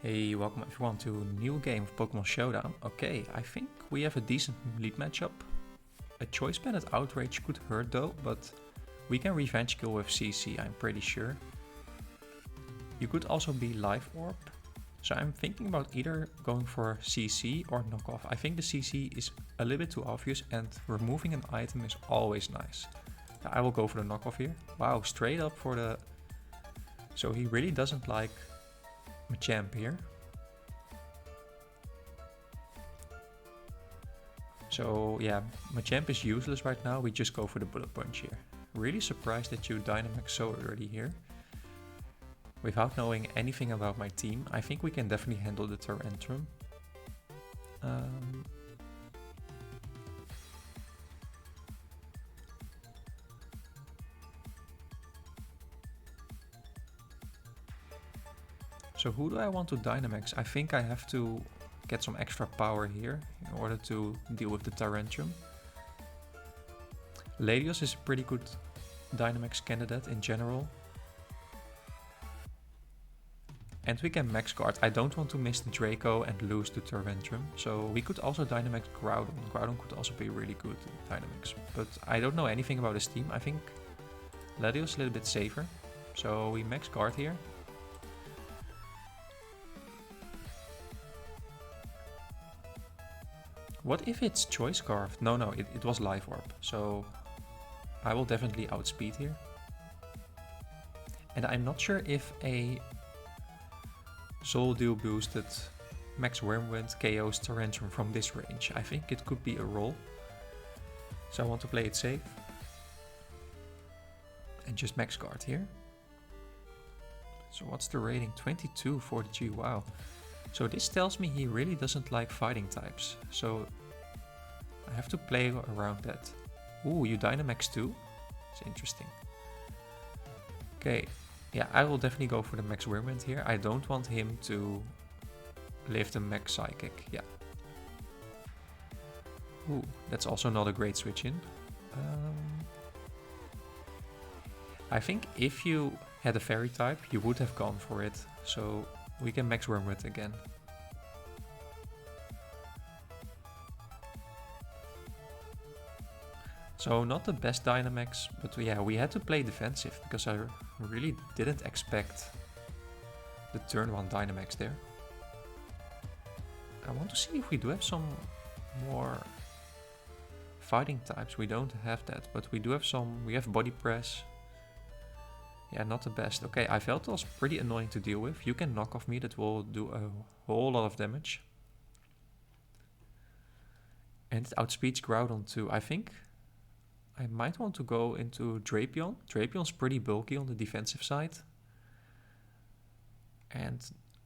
Hey, welcome everyone to a new game of Pokemon Showdown. Okay, I think we have a decent lead matchup. A choice banded outrage could hurt though, but we can revenge kill with CC, I'm pretty sure. You could also be life orb. So I'm thinking about either going for CC or knockoff. I think the CC is a little bit too obvious and removing an item is always nice. I will go for the knockoff here. Wow, straight up for the... So he really doesn't like Machamp here. So yeah, Machamp is useless right now, we just go for the bullet punch here. Really surprised that you Dynamax so early here. Without knowing anything about my team, I think we can definitely handle the Tyrantrum. So who do I want to Dynamax? I think I have to get some extra power here in order to deal with the Tyrantrum. Latios is a pretty good Dynamax candidate in general. And we can max guard. I don't want to miss the Draco and lose the Tyrantrum. So we could also Dynamax Groudon. Groudon could also be really good Dynamax. But I don't know anything about his team. I think Latios is a little bit safer. So we max guard here. What if it's Choice Scarf? No, it was Life Orb. So I will definitely outspeed here. And I'm not sure if a Soul Deal boosted Max Wormwind KOs Tyrantrum from this range. I think it could be a roll. So I want to play it safe. And just max guard here. So what's the rating? 22 for the G, wow. So this tells me he really doesn't like fighting types. So I have to play around that. Ooh, you Dynamax too? It's interesting. Okay, yeah, I will definitely go for the Max Wormwind here. I don't want him to live the Max Psychic, yeah. Ooh, that's also not a great switch in. I think if you had a Fairy type, you would have gone for it. So we can Max Wormwood again. So not the best Dynamax, but yeah, we had to play defensive because I really didn't expect the turn 1 Dynamax there. I want to see if we do have some more fighting types. We don't have that, but we do have some. We have Body Press. Yeah, not the best. Okay, I felt it was pretty annoying to deal with. You can knock off me, that will do a whole lot of damage. And it outspeeds Groudon too. I think I might want to go into Drapion. Drapion's pretty bulky on the defensive side. And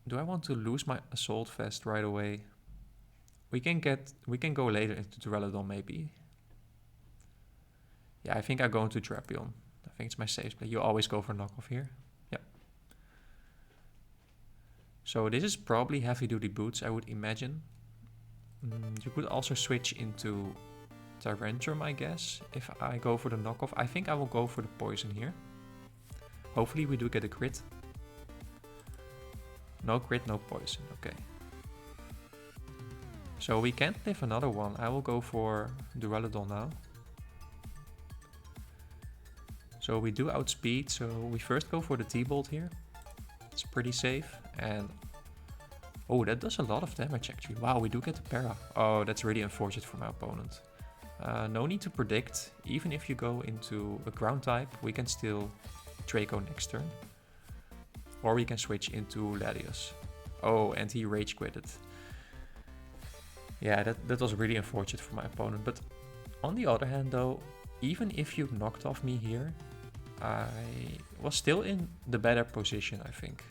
do I want to lose my Assault Vest right away? We can go later into Duraludon maybe. Yeah, I think I go into Drapion. I think it's my safe play. You always go for knockoff here. Yeah. So this is probably heavy duty boots, I would imagine. You could also switch into Tyrantrum, I guess. If I go for the knockoff, I think I will go for the poison here. Hopefully we do get a crit. No crit, no poison. Okay. So we can't live another one. I will go for Duraludon now. So we do outspeed, so we first go for the T-Bolt here. It's pretty safe, and oh, that does a lot of damage actually. Wow, we do get a para. Oh, that's really unfortunate for my opponent. No need to predict. Even if you go into a ground type, we can still Draco next turn. Or we can switch into Latios. Oh, and he rage quitted. Yeah, that was really unfortunate for my opponent. But on the other hand though, even if you knocked off me here, I was still in the better position, I think.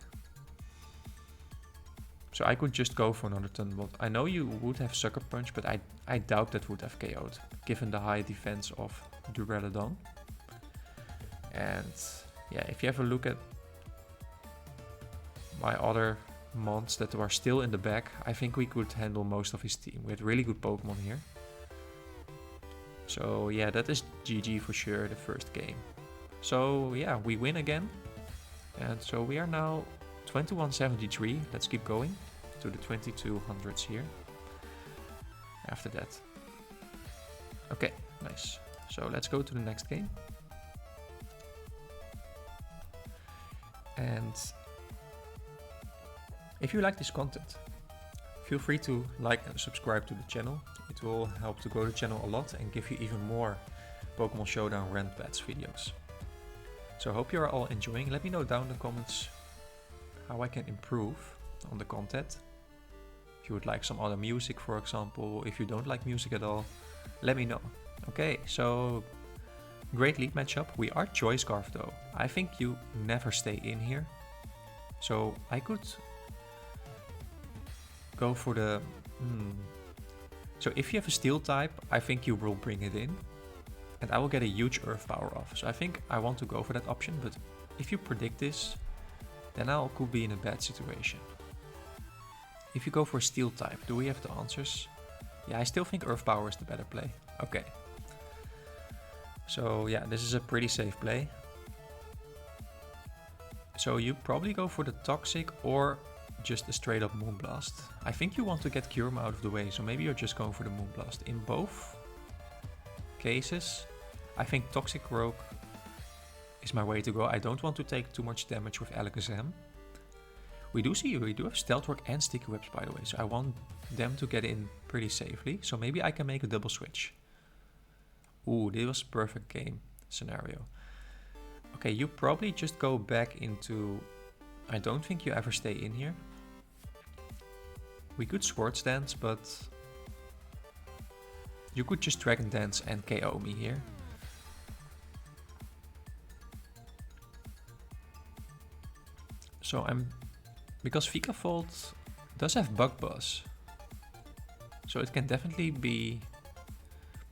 So I could just go for another Thunderbolt. I know you would have Sucker Punch, but I doubt that would have KO'd, given the high defense of Duraludon. And yeah, if you have a look at my other mons that are still in the back, I think we could handle most of his team. We had really good Pokemon here. So yeah, that is GG for sure, the first game. So yeah, we win again. And so we are now 2173, let's keep going to the 2200s here. After that. Okay, nice. So let's go to the next game. And if you like this content, feel free to like and subscribe to the channel. It will help to grow the channel a lot and give you even more Pokemon Showdown Rent Bats videos. So I hope you are all enjoying. Let me know down in the comments how I can improve on the content. If you would like some other music, for example, if you don't like music at all, let me know. Okay, so great lead matchup. We are Choice Scarf though. I think you never stay in here. So I could go for the... So if you have a Steel type, I think you will bring it in. And I will get a huge Earth power off. So I think I want to go for that option. But if you predict this, then I could be in a bad situation. If you go for a Steel type, do we have the answers? Yeah, I still think Earth power is the better play. Okay. So yeah, this is a pretty safe play. So you probably go for the Toxic or just a straight up Moonblast. I think you want to get Kyurem out of the way, so maybe you're just going for the Moonblast. In both cases, I think Toxic Rogue is my way to go. I don't want to take too much damage with Alakazam. We do have Stealth Rock and Sticky Webs, by the way, so I want them to get in pretty safely. So maybe I can make a double switch. Ooh, this was perfect game scenario. Okay, you probably just go back into... I don't think you ever stay in here. We could Swords Dance, but you could just Dragon Dance and KO me here. So because Vikavolt does have Bug Buzz, so it can definitely be...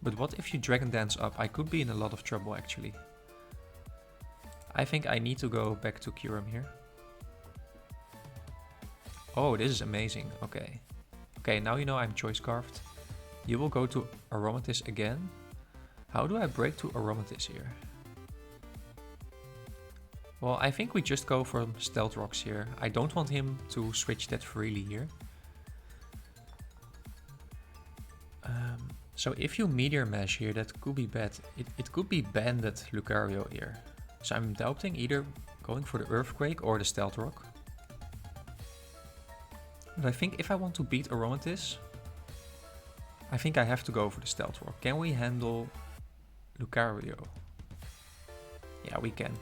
But what if you Dragon Dance up? I could be in a lot of trouble actually. I think I need to go back to Kyurem here. Oh, this is amazing. Okay. Okay, now you know I'm Choice Scarfed. You will go to Aromatisse again. How do I break to Aromatisse here? Well, I think we just go for Stealth Rocks here. I don't want him to switch that freely here. So if you Meteor Mash here, that could be bad. It could be Banded Lucario here. So I'm doubting either going for the Earthquake or the Stealth Rock. But I think if I want to beat Aromatisse, I think I have to go for the Stealth Rock. Can we handle Lucario? Yeah, we can.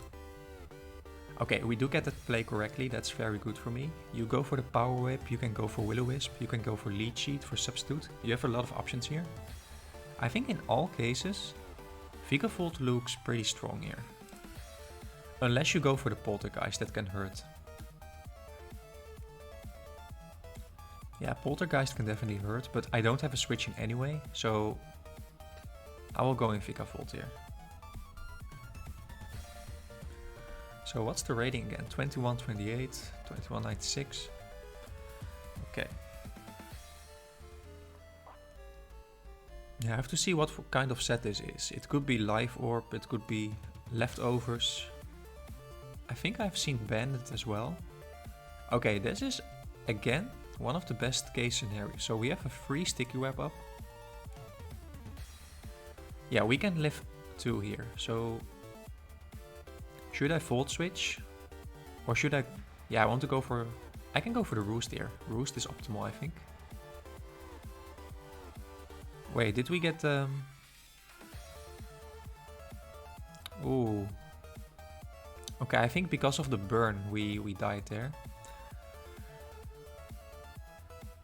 Okay, we do get that play correctly. That's very good for me. You go for the Power Whip, you can go for Will-O-Wisp, you can go for Leech Seed for Substitute. You have a lot of options here. I think in all cases, Vikavolt looks pretty strong here. Unless you go for the Poltergeist, that can hurt. Yeah, Poltergeist can definitely hurt, but I don't have a switching anyway, so I will go in Vikavolt here. So what's the rating again? 2128, 2196. Okay. Yeah, I have to see what kind of set this is. It could be Life Orb, it could be Leftovers. I think I've seen Bandit as well. Okay, this is again one of the best case scenarios. So we have a free Sticky Web up. Yeah, we can live 2 here. So should I Volt Switch? Or should I... Yeah, I want to go for... I can go for the Roost here. Roost is optimal, I think. Wait, did we get... Ooh. Okay, I think because of the burn we died there.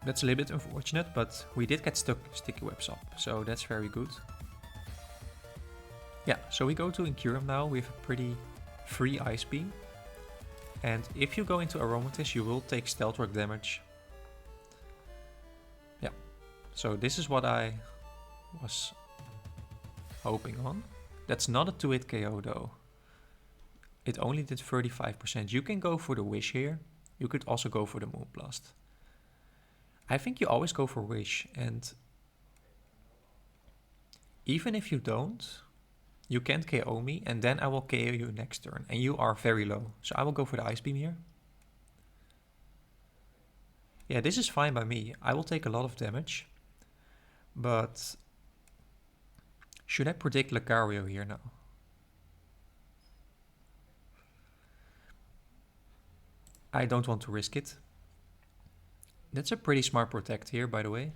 That's a little bit unfortunate, but we did get Sticky Webs up, so that's very good. Yeah, so we go to Kyurem now with a pretty free Ice Beam. And if you go into Aromatisse, you will take Stealth Rock damage. Yeah, so this is what I was hoping on. That's not a 2-hit KO though. It only did 35%. You can go for the Wish here. You could also go for the Moonblast. I think you always go for Wish, and even if you don't, you can't KO me, and then I will KO you next turn, and you are very low. So I will go for the Ice Beam here. Yeah, this is fine by me. I will take a lot of damage. But should I predict Lucario here now? I don't want to risk it. That's a pretty smart protect here, by the way.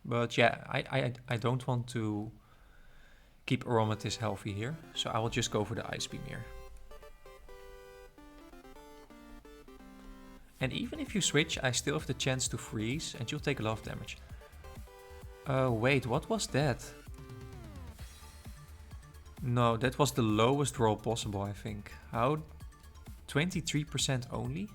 But yeah, I don't want to keep Aromatisse healthy here. So I will just go for the Ice Beam here. And even if you switch, I still have the chance to freeze and you'll take a lot of damage. Wait, what was that? No, that was the lowest roll possible, I think. How? 23% only?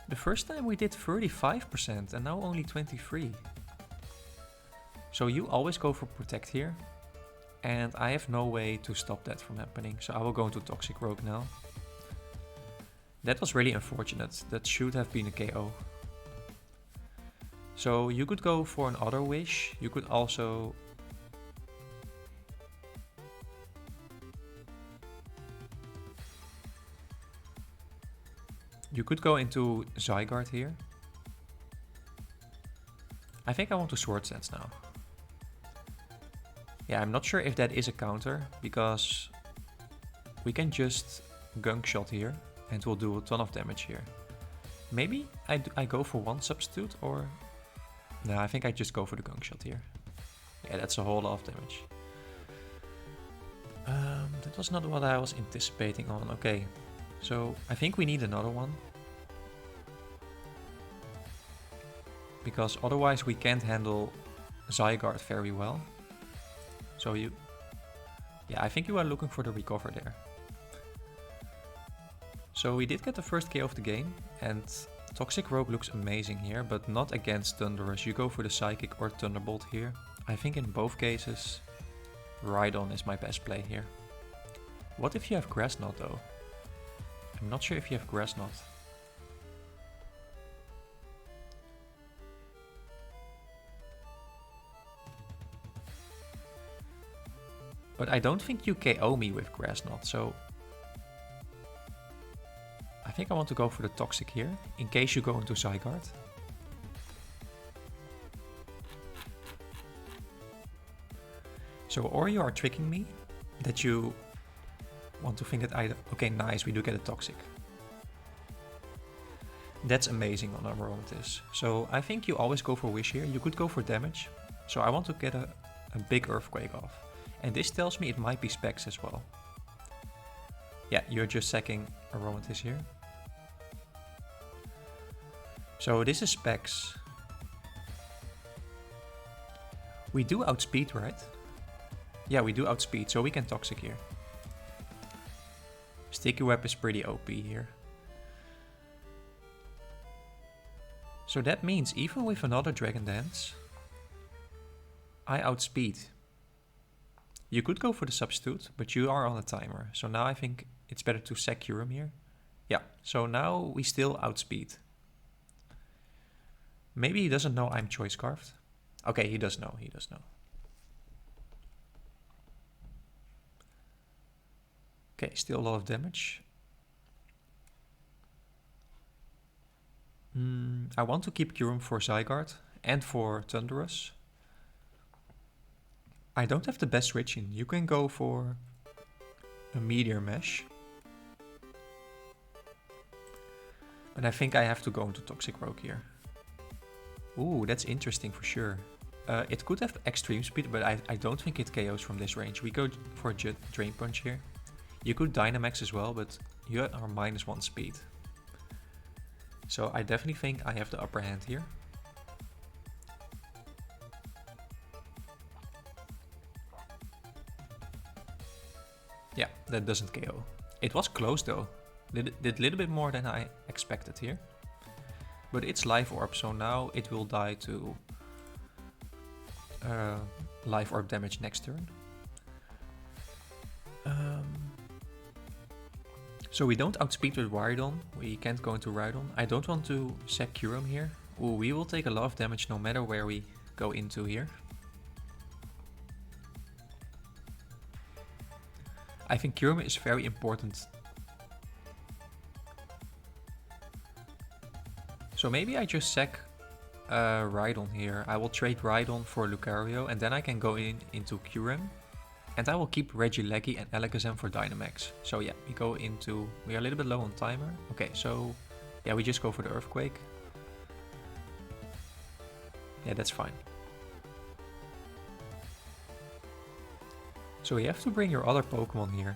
The first time we did 35% and now only 23%. So you always go for Protect here. And I have no way to stop that from happening. So I will go into Toxic Rogue now. That was really unfortunate. That should have been a KO. So you could go for an Auto Wish. You could also... You could go into Zygarde here. I think I want to Sword Dance now. Yeah, I'm not sure if that is a counter, because we can just Gunk Shot here and we'll do a ton of damage here. Maybe I go for one substitute, or... No, I think I just go for the Gunk Shot here. Yeah, that's a whole lot of damage. That was not what I was anticipating on. Okay, so I think we need another one. Because otherwise we can't handle Zygarde very well. So you... Yeah, I think you are looking for the recover there. So we did get the first KO of the game, and Toxic Rogue looks amazing here, but not against Thundurus. You go for the Psychic or Thunderbolt here. I think in both cases, Rhydon is my best play here. What if you have Grass Knot though? I'm not sure if you have Grass Knot. But I don't think you KO me with Grass Knot, so... I think I want to go for the Toxic here, in case you go into Zygarde. So, or you are tricking me, that you want to think that I... Okay, nice, we do get a Toxic. That's amazing on Aromatisse. So, I think you always go for Wish here. You could go for damage. So, I want to get a big Earthquake off. And this tells me it might be Specs as well. Yeah, you're just sacking Aromatisse here. So this is Specs. We do outspeed, right? Yeah, we do outspeed, so we can Toxic here. Sticky Web is pretty OP here. So that means even with another Dragon Dance, I outspeed. You could go for the substitute, but you are on a timer. So now I think it's better to sack Kyurem here. Yeah, so now we still outspeed. Maybe he doesn't know I'm Choice Scarfed. Okay, he does know, he does know. Okay, still a lot of damage. I want to keep Kyurem for Zygarde and for Thundurus. I don't have the best switching. You can go for a Meteor Mesh. But I think I have to go into Toxic Rogue here. Ooh, that's interesting for sure. It could have extreme speed, but I don't think it KOs from this range. We go for a Drain Punch here. You could Dynamax as well, but you are -1 speed. So I definitely think I have the upper hand here. Yeah, that doesn't KO. It was close though. Did a little bit more than I expected here. But it's Life Orb, so now it will die to Life Orb damage next turn. So we don't outspeed with Rhydon. We can't go into Rhydon. I don't want to sack Kyurem here. Ooh, we will take a lot of damage no matter where we go into here. I think Kyurem is very important. So maybe I just sack Rhydon here. I will trade Rhydon for Lucario and then I can go into Kyurem. And I will keep Regieleki and Alakazam for Dynamax. So yeah, we are a little bit low on timer. Okay, so yeah, we just go for the Earthquake. Yeah, that's fine. So you have to bring your other Pokemon here.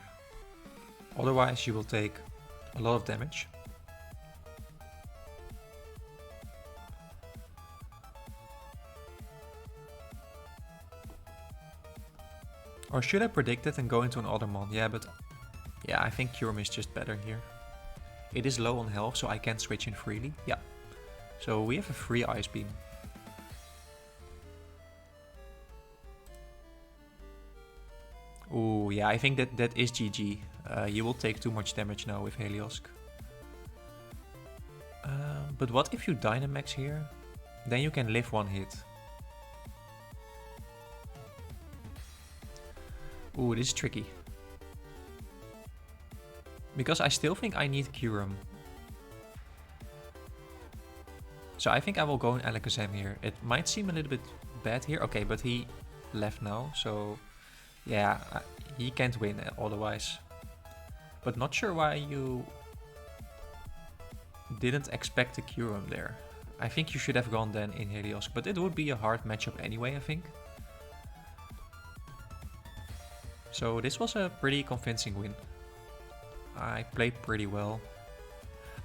Otherwise you will take a lot of damage. Or should I predict it and go into an Ottermon? Yeah, but yeah, I think Kyurem is just better here. It is low on health, so I can switch in freely. Yeah. So we have a free Ice Beam. Ooh, yeah, I think that is GG. You will take too much damage now with Heliolisk. But what if you Dynamax here? Then you can live one hit. Ooh, this is tricky. Because I still think I need Kyurem. So I think I will go in Alakazam here. It might seem a little bit bad here. Okay, but he left now, so yeah, he can't win otherwise. But not sure why you didn't expect the Kyurem there. I think you should have gone then in Heliolisk, but it would be a hard matchup anyway, I think. So this was a pretty convincing win. I played pretty well.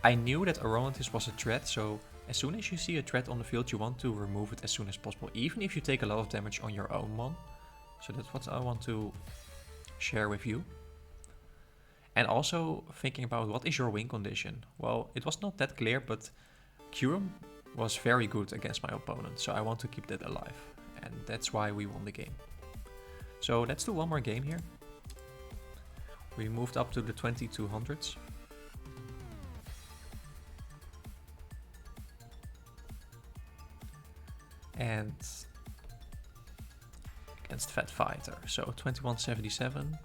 I knew that Aromantis was a threat, so as soon as you see a threat on the field, you want to remove it as soon as possible, even if you take a lot of damage on your own mon. So that's what I want to share with you. And also thinking about what is your win condition. Well, it was not that clear, but Kyurem was very good against my opponent, so I want to keep that alive. And that's why we won the game. So let's do one more game here. We moved up to the 2200s. And against Fat Fighter. So 2177.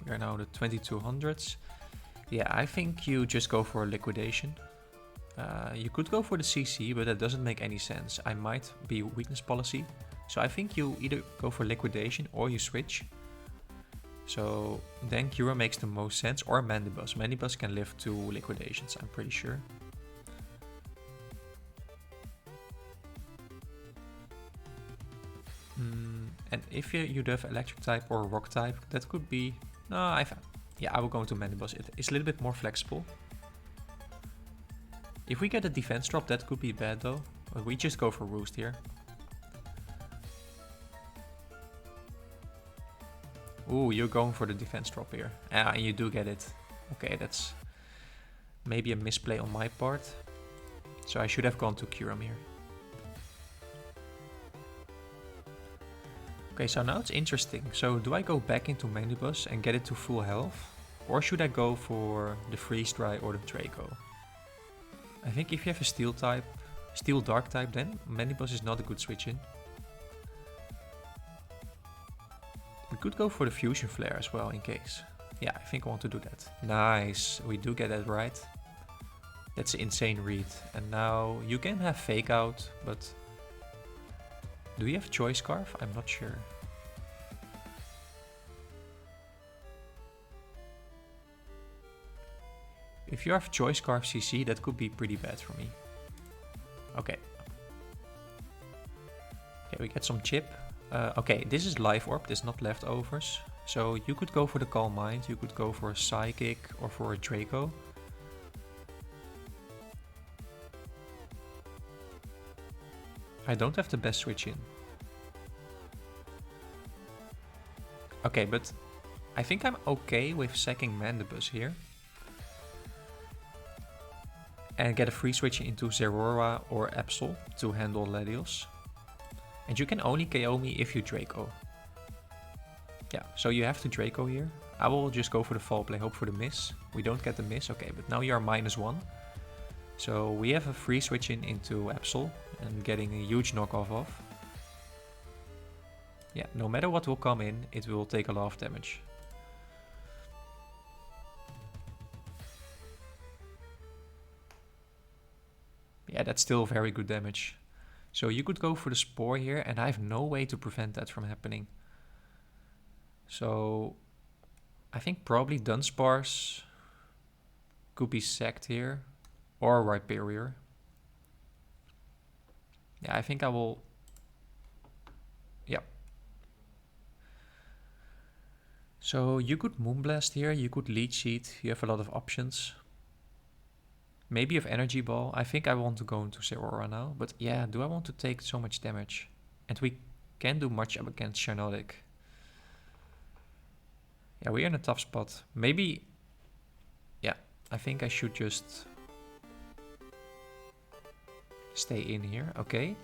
We are now the 2200s. Yeah, I think you just go for a liquidation. You could go for the CC, but that doesn't make any sense. I might be weakness policy. So I think you either go for liquidation or you switch. So then Kyurem makes the most sense, or Mandibuzz. Mandibuzz can live 2 liquidations, I'm pretty sure. And if you do have electric type or rock type, that could be... No, yeah, I will go into Mandibuzz. It's a little bit more flexible. If we get a defense drop, that could be bad though. But we just go for Roost here. Ooh, you're going for the defense drop here. And you do get it. Okay, that's maybe a misplay on my part. So I should have gone to Kyurem here. Okay, so now it's interesting. So do I go back into Mandibuzz and get it to full health? Or should I go for the Freeze Dry or the Draco? I think if you have a Steel type, Steel Dark type, then Mandibuzz is not a good switch in. We could go for the Fusion Flare as well in case. Yeah, I think I want to do that. Nice, we do get that right. That's an insane read. And now you can have Fake Out, but do you have Choice Scarf? I'm not sure. If you have Choice Scarf CC, that could be pretty bad for me. Okay. Okay, we get some chip. Okay, this is Life Orb, this is not leftovers. So you could go for the Calm Mind, you could go for a Psychic or for a Draco. I don't have the best switch in. Okay, but I think I'm okay with sacking Mandibuzz here. And get a free switch into Zeraora or Absol to handle Latios. And you can only KO me if you Draco. Yeah, so you have to Draco here. I will just go for the Fall Play, hope for the miss. We don't get the miss, okay, but now you are -1. So we have a free switch in into Absol and getting a huge knockoff off. Yeah, no matter what will come in, it will take a lot of damage. Yeah, that's still very good damage. So you could go for the Spore here, and I have no way to prevent that from happening. So I think probably Dunsparce could be sacked here, or Rhyperior. Yeah, I think I will... Yep. So you could Moonblast here, you could Leech Seed, you have a lot of options. Maybe you have Energy Ball. I think I want to go into Zeraora now, but yeah, do I want to take so much damage? And we can't do much up against Shiinotic. Yeah, we're in a tough spot. Maybe... Yeah, I think I should just stay in here. Okay.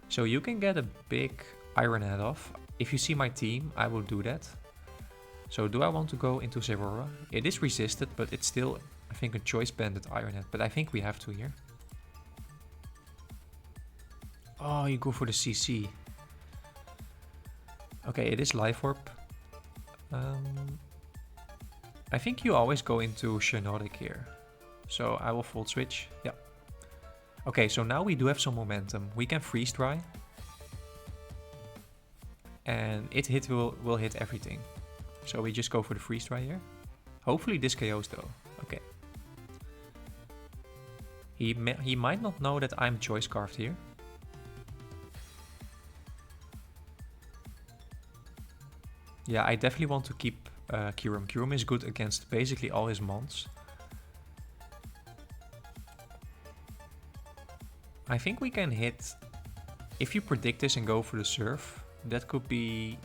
So you can get a big Iron Head off. If you see my team, I will do that. So do I want to go into Zeraora? It is resisted, but it's still, I think, a choice banded Iron Head. But I think we have to here. Oh, you go for the CC. Okay, it is Life Orb. I think you always go into Shiinotic here. So I will Volt Switch. Yeah. Okay, so now we do have some momentum. We can Freeze Dry. And will hit everything. So we just go for the Freeze Dry here. Hopefully this KOs though. Okay. He might not know that I'm Choice Scarfed here. Yeah, I definitely want to keep Kyurem. Kyurem is good against basically all his mons. I think we can hit... If you predict this and go for the Surf, that could be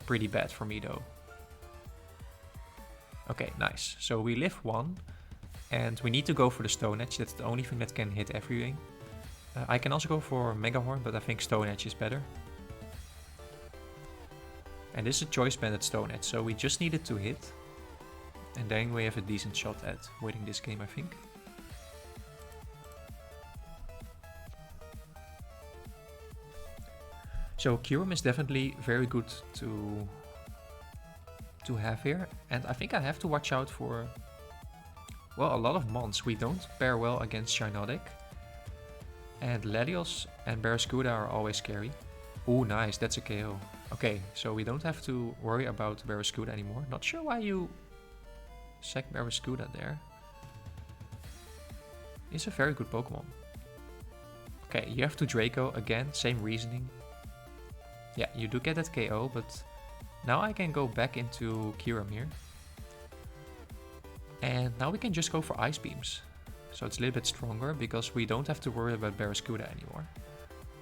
pretty bad for me though. Okay, nice. So we live 1. And we need to go for the Stone Edge. That's the only thing that can hit everything. I can also go for Mega Horn, but I think Stone Edge is better. And this is a choice banded Stone Edge, so we just need it to hit. And then we have a decent shot at winning this game, I think. So Kyurem is definitely very good to have here. And I think I have to watch out for, well, a lot of mons. We don't pair well against Shiinotic. And Latios and Barraskewda are always scary. Ooh, nice, that's a KO. Okay, so we don't have to worry about Barraskewda anymore. Not sure why you sack Barraskewda there. It's a very good Pokemon. Okay, you have to Draco again, same reasoning. Yeah, you do get that KO, but now I can go back into Kyurem here. And now we can just go for Ice Beams. So it's a little bit stronger because we don't have to worry about Barraskewda anymore.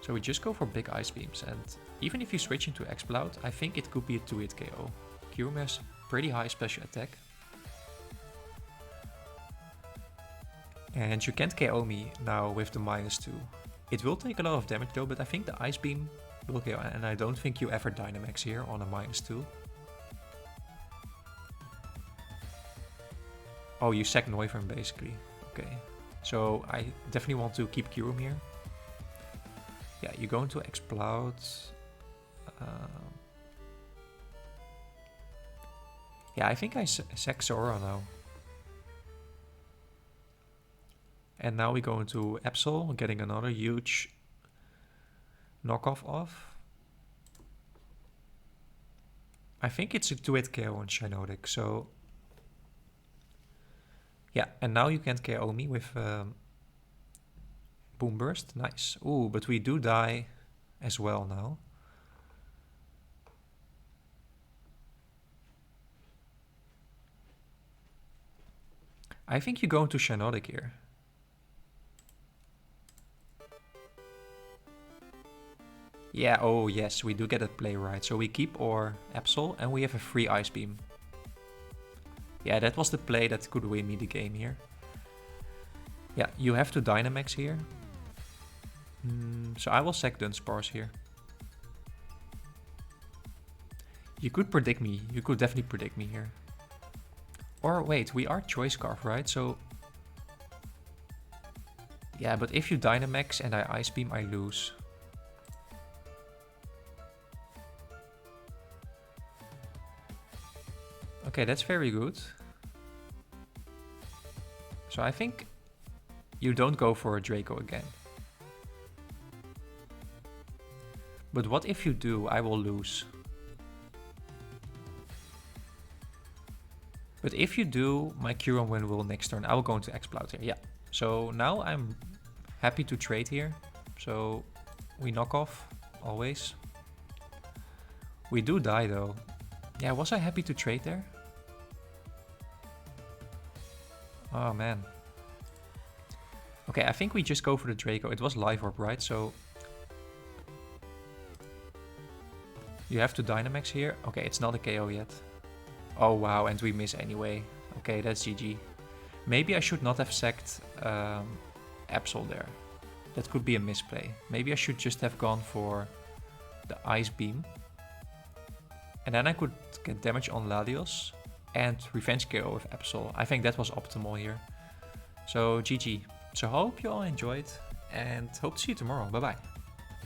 So we just go for big Ice Beams, and even if you switch into Exploud, I think it could be a 2-hit KO. Kyurem has pretty high special attack. And you can't KO me now with the -2. It will take a lot of damage though, but I think the Ice Beam will KO, and I don't think you ever Dynamax here on a -2. Oh, you sack Noivern basically. Okay. So I definitely want to keep Kyurem here. Yeah, you go into Exploud. Yeah, I think I sack Zora now. And now we go into Absol, getting another huge knockoff off. I think it's a 2-hit KO on Shiinotic, so... Yeah, and now you can't KO me with Boom Burst. Nice. Ooh, but we do die as well now. I think you go into Shiinotic here. Yeah, oh yes, we do get that play right. So we keep our Absol and we have a free Ice Beam. Yeah, that was the play that could win me the game here. Yeah, you have to Dynamax here. So I will sack Dunsparce here. You could predict me. You could definitely predict me here. Or wait, we are Choice Scarf, right? So... Yeah, but if you Dynamax and I Ice Beam, I lose. Okay, that's very good. So I think you don't go for a Draco again. But what if you do? I will lose. But if you do, my Curon win will next turn. I will go into Exploit here. Yeah. So now I'm happy to trade here. So we knock off always. We do die though. Yeah, was I happy to trade there? Oh man. Okay, I think we just go for the Draco. It was Live Orb, right? So you have to Dynamax here. Okay, it's not a KO yet. Oh wow, and we miss anyway. Okay, that's GG. Maybe I should not have sacked Absol there. That could be a misplay. Maybe I should just have gone for the Ice Beam. And then I could get damage on Latios and Revenge KO with Absol. I think that was optimal here. So GG. So hope you all enjoyed and hope to see you tomorrow. Bye bye.